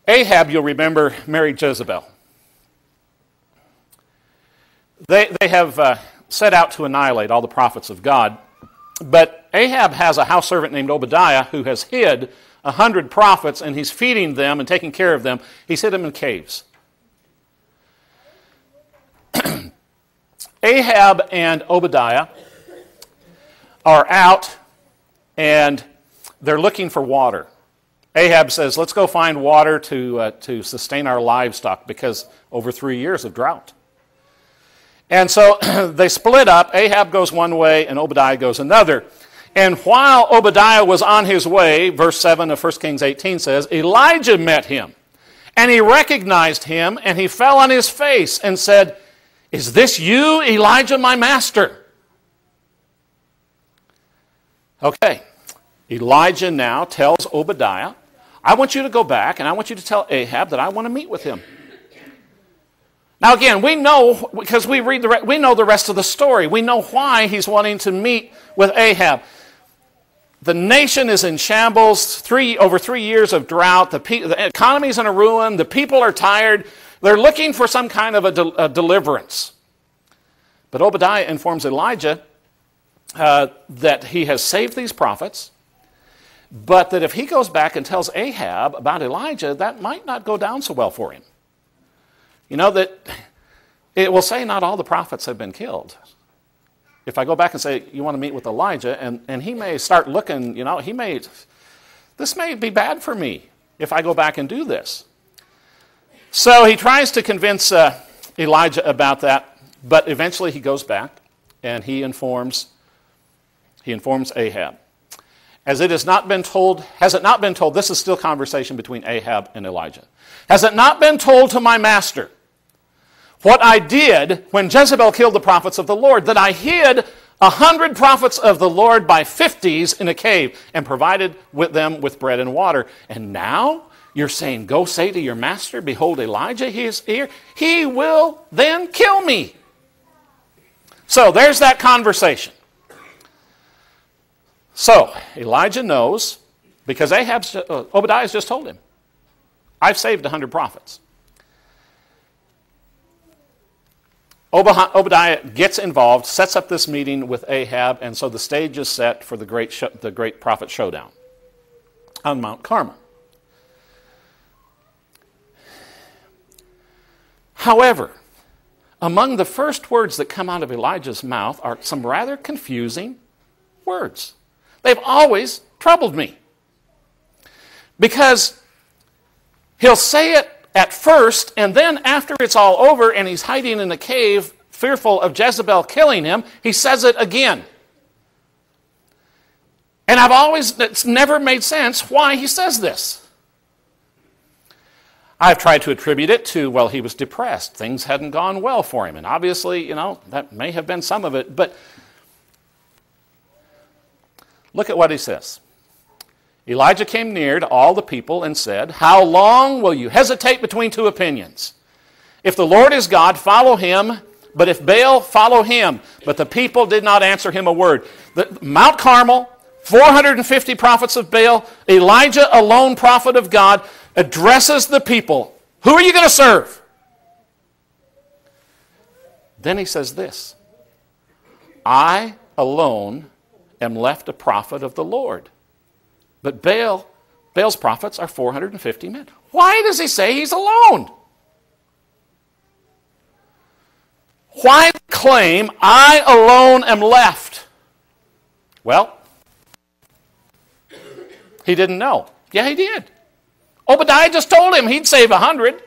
Ahab, you'll remember, married Jezebel. They have set out to annihilate all the prophets of God. But Ahab has a house servant named Obadiah who has hid 100 prophets, and he's feeding them and taking care of them. He's hid them in caves. Ahab and Obadiah are out, and they're looking for water. Ahab says, let's go find water to sustain our livestock, because over 3 years of drought. And so they split up. Ahab goes one way, and Obadiah goes another. And while Obadiah was on his way, verse 7 of 1 Kings 18 says, Elijah met him, and he recognized him, and he fell on his face and said, is this you, Elijah, my master? Okay, Elijah now tells Obadiah, I want you to go back, and I want you to tell Ahab that I want to meet with him. Now again, we know, because we know the rest of the story. We know why he's wanting to meet with Ahab. The nation is in shambles, over 3 years of drought. The economy's in a ruin. The people are tired. They're looking for some kind of a deliverance. But Obadiah informs Elijah that he has saved these prophets, but that if he goes back and tells Ahab about Elijah, that might not go down so well for him. You know, that it will say not all the prophets have been killed. If I go back and say, you want to meet with Elijah, and he may start looking, this may be bad for me if I go back and do this. So he tries to convince Elijah about that, but eventually he goes back and he informs Ahab. Has it not been told, this is still conversation between Ahab and Elijah. Has it not been told to my master what I did when Jezebel killed the prophets of the Lord, that I hid 100 prophets of the Lord by 50s in a cave and provided them with bread and water? And now you're saying, go say to your master, behold, Elijah, he is here. He will then kill me. So there's that conversation. So Elijah knows, because Obadiah's just told him, I've saved 100 prophets. Obadiah gets involved, sets up this meeting with Ahab, and so the stage is set for the great prophet showdown on Mount Carmel. However, among the first words that come out of Elijah's mouth are some rather confusing words. They've always troubled me, because he'll say it at first, and then after it's all over and he's hiding in a cave, fearful of Jezebel killing him, he says it again. And it's never made sense why he says this. I've tried to attribute it to, well, he was depressed. Things hadn't gone well for him. And obviously, that may have been some of it. But look at what he says. Elijah came near to all the people and said, how long will you hesitate between two opinions? If the Lord is God, follow him. But if Baal, follow him. But the people did not answer him a word. Mount Carmel, 450 prophets of Baal, Elijah, a lone prophet of God, addresses the people. Who are you going to serve? Then he says this, I alone am left a prophet of the Lord. But Baal's prophets are 450 men. Why does he say he's alone? Why claim, I alone am left? Well, he didn't know. Yeah, he did. Obadiah just told him he'd save 100.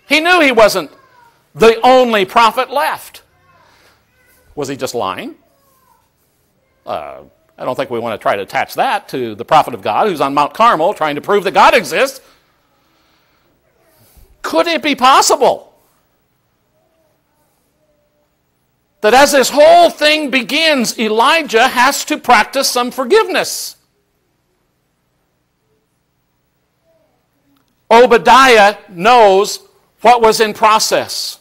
He knew he wasn't the only prophet left. Was he just lying? I don't think we want to try to attach that to the prophet of God who's on Mount Carmel trying to prove that God exists. Could it be possible that as this whole thing begins, Elijah has to practice some forgiveness? Obadiah knows what was in process.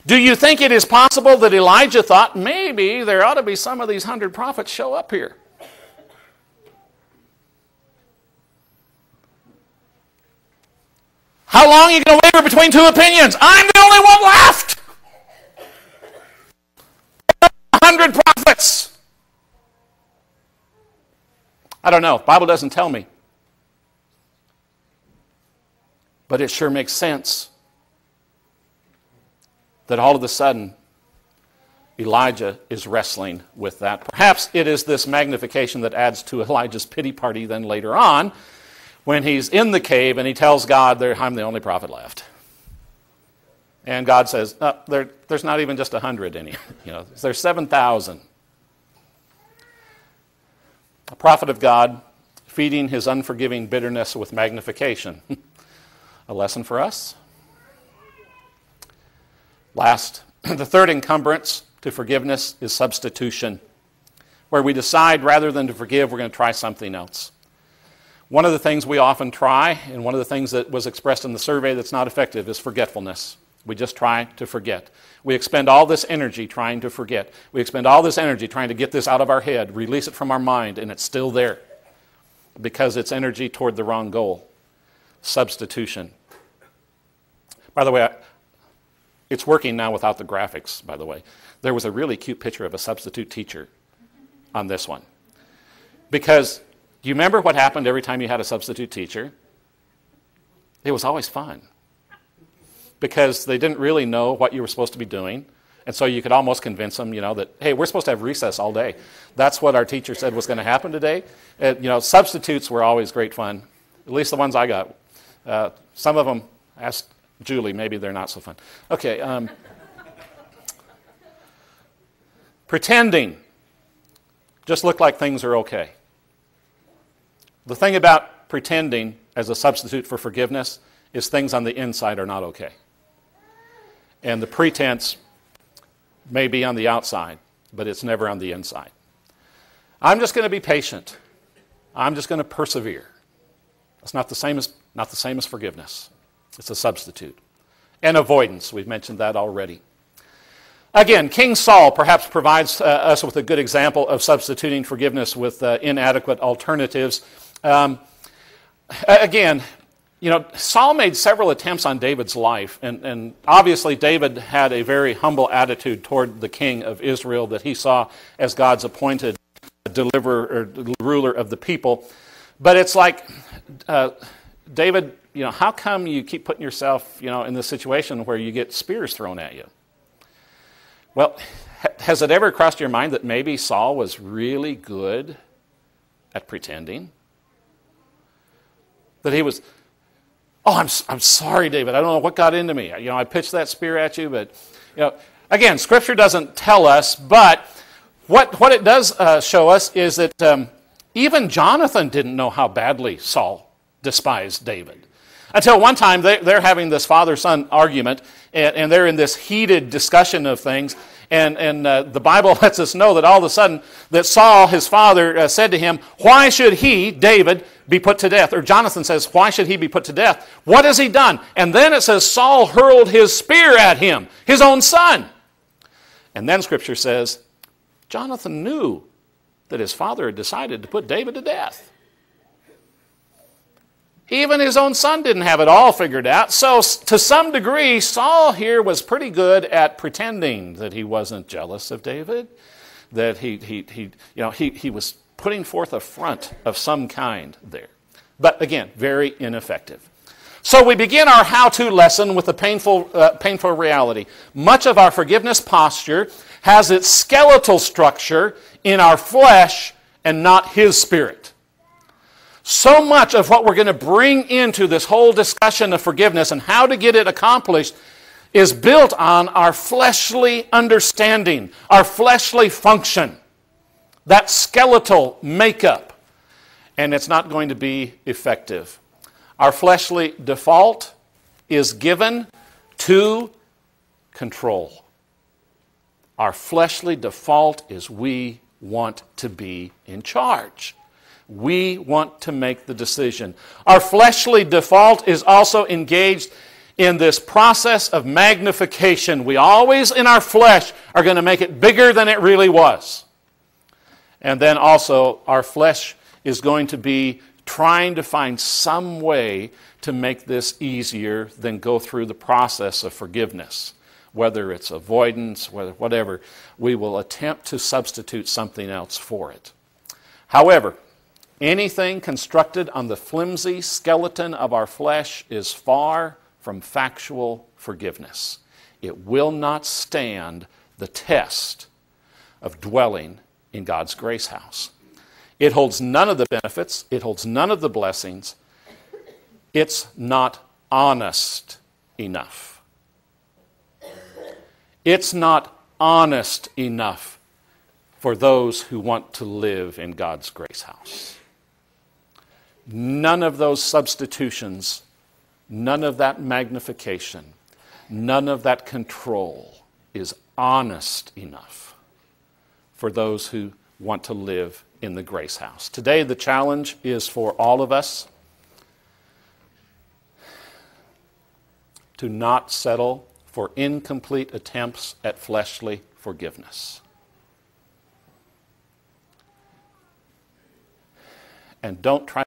Do you think it is possible that Elijah thought, maybe there ought to be some of these 100 prophets show up here? How long are you going to waver between two opinions? I'm the only one left. 100 prophets. I don't know. The Bible doesn't tell me. But it sure makes sense that all of a sudden Elijah is wrestling with that. Perhaps it is this magnification that adds to Elijah's pity party then later on when he's in the cave and he tells God, I'm the only prophet left. And God says, there's not even just 100 in you. There's 7,000. A prophet of God feeding his unforgiving bitterness with magnification. A lesson for us. Last, the third encumbrance to forgiveness is substitution, where we decide rather than to forgive, we're going to try something else. One of the things we often try, and one of the things that was expressed in the survey that's not effective, is forgetfulness. We just try to forget. We expend all this energy trying to forget. We expend all this energy trying to get this out of our head, release it from our mind, and it's still there because it's energy toward the wrong goal. Substitution. By the way, it's working now without the graphics, by the way. There was a really cute picture of a substitute teacher on this one. Because do you remember what happened every time you had a substitute teacher? It was always fun. Because they didn't really know what you were supposed to be doing. And so you could almost convince them, that, hey, we're supposed to have recess all day. That's what our teacher said was going to happen today. Substitutes were always great fun. At least the ones I got. Some of them, asked Julie, maybe they're not so fun. Okay. Pretending. Just look like things are okay. The thing about pretending as a substitute for forgiveness is things on the inside are not okay. And the pretense may be on the outside, but it's never on the inside. I'm just going to be patient. I'm just going to persevere. It's not the same as forgiveness. It's a substitute. And avoidance, we've mentioned that already. Again, King Saul perhaps provides us with a good example of substituting forgiveness with inadequate alternatives. Saul made several attempts on David's life, and obviously David had a very humble attitude toward the king of Israel that he saw as God's appointed deliverer or ruler of the people. But it's like, David, how come you keep putting yourself, in this situation where you get spears thrown at you? Well, has it ever crossed your mind that maybe Saul was really good at pretending? That he was, I'm sorry, David, I don't know what got into me. I pitched that spear at you, but, again, Scripture doesn't tell us, but what it does show us is that even Jonathan didn't know how badly Saul despised David. Until one time, they're having this father-son argument, and they're in this heated discussion of things, and the Bible lets us know that all of a sudden, that Saul, his father, said to him, why should he, David, be put to death? Or Jonathan says, why should he be put to death? What has he done? And then it says, Saul hurled his spear at him, his own son. And then Scripture says, Jonathan knew that his father had decided to put David to death. Even his own son didn't have it all figured out. So to some degree, Saul here was pretty good at pretending that he wasn't jealous of David, that he was putting forth a front of some kind there. But again, very ineffective. So we begin our how-to lesson with a painful reality. Much of our forgiveness posture has its skeletal structure in our flesh and not his spirit. So much of what we're going to bring into this whole discussion of forgiveness and how to get it accomplished is built on our fleshly understanding, our fleshly function, that skeletal makeup, and it's not going to be effective. Our fleshly default is given to control. Our fleshly default is we want to be in charge. We want to make the decision. Our fleshly default is also engaged in this process of magnification. We always, in our flesh, are going to make it bigger than it really was. And then also, our flesh is going to be trying to find some way to make this easier than go through the process of forgiveness. Whether it's avoidance, whatever, we will attempt to substitute something else for it. However, anything constructed on the flimsy skeleton of our flesh is far from factual forgiveness. It will not stand the test of dwelling in God's grace house. It holds none of the benefits. It holds none of the blessings. It's not honest enough. It's not honest enough for those who want to live in God's grace house. None of those substitutions, none of that magnification, none of that control is honest enough for those who want to live in the grace house. Today, the challenge is for all of us to not settle for incomplete attempts at fleshly forgiveness. And don't try